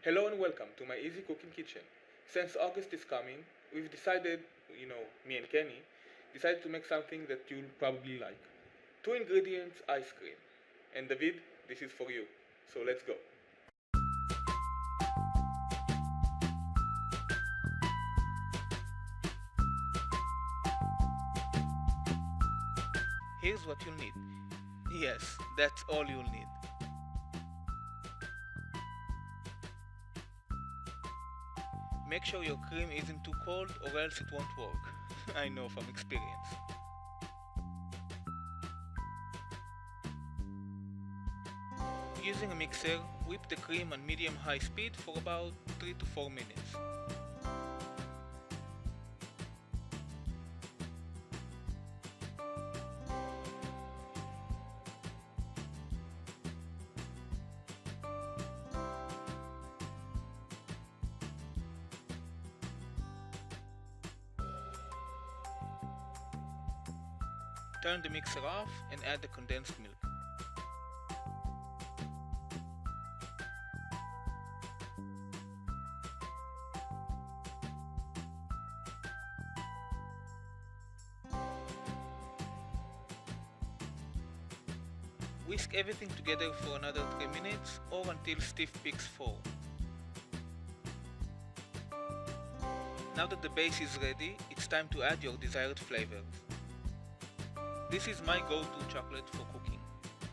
Hello and welcome to my Easy Cooking kitchen. Since August is coming, we've decided, me and Kenny, decided to make something that you'll probably like. 2 ingredients ice cream. And David, this is for you. So let's go. Here's what you'll need. Yes, that's all you'll need. Make sure your cream isn't too cold or else it won't work. I know from experience. Using a mixer, whip the cream on medium-high speed for about 3 to 4 minutes. Turn the mixer off and add the condensed milk. Whisk everything together for another 3 minutes or until stiff peaks form. Now that the base is ready, it's time to add your desired flavors. This is my go-to chocolate for cooking,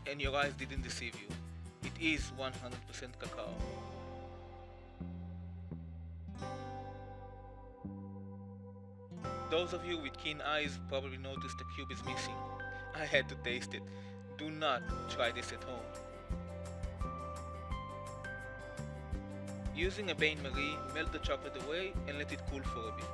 and your eyes didn't deceive you. It is 100% cacao. Those of you with keen eyes probably noticed the cube is missing. I had to taste it. Do not try this at home. Using a bain-marie, melt the chocolate away and let it cool for a bit.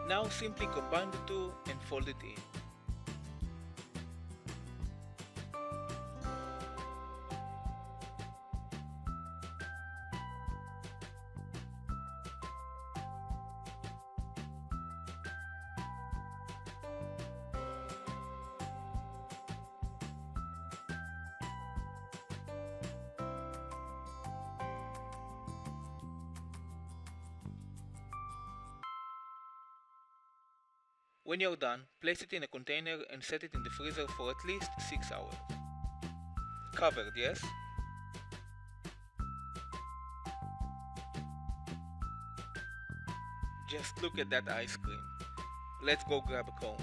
Now simply combine the two and fold it in. When you're done, place it in a container and set it in the freezer for at least 6 hours. Covered, yes? Just look at that ice cream. Let's go grab a cone.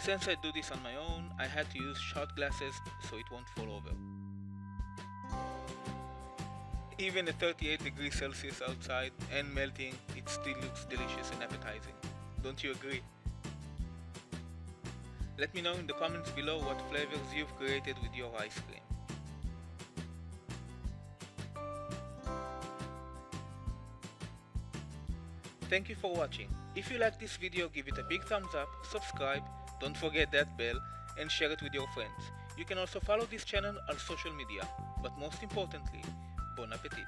Since I do this on my own, I had to use shot glasses so it won't fall over. Even at 38 degrees Celsius outside and melting, it still looks delicious and appetizing. Don't you agree? Let me know in the comments below what flavors you've created with your ice cream. Thank you for watching. If you like this video, give it a big thumbs up, subscribe, don't forget that bell, and share it with your friends. You can also follow this channel on social media, but most importantly, bon appetit!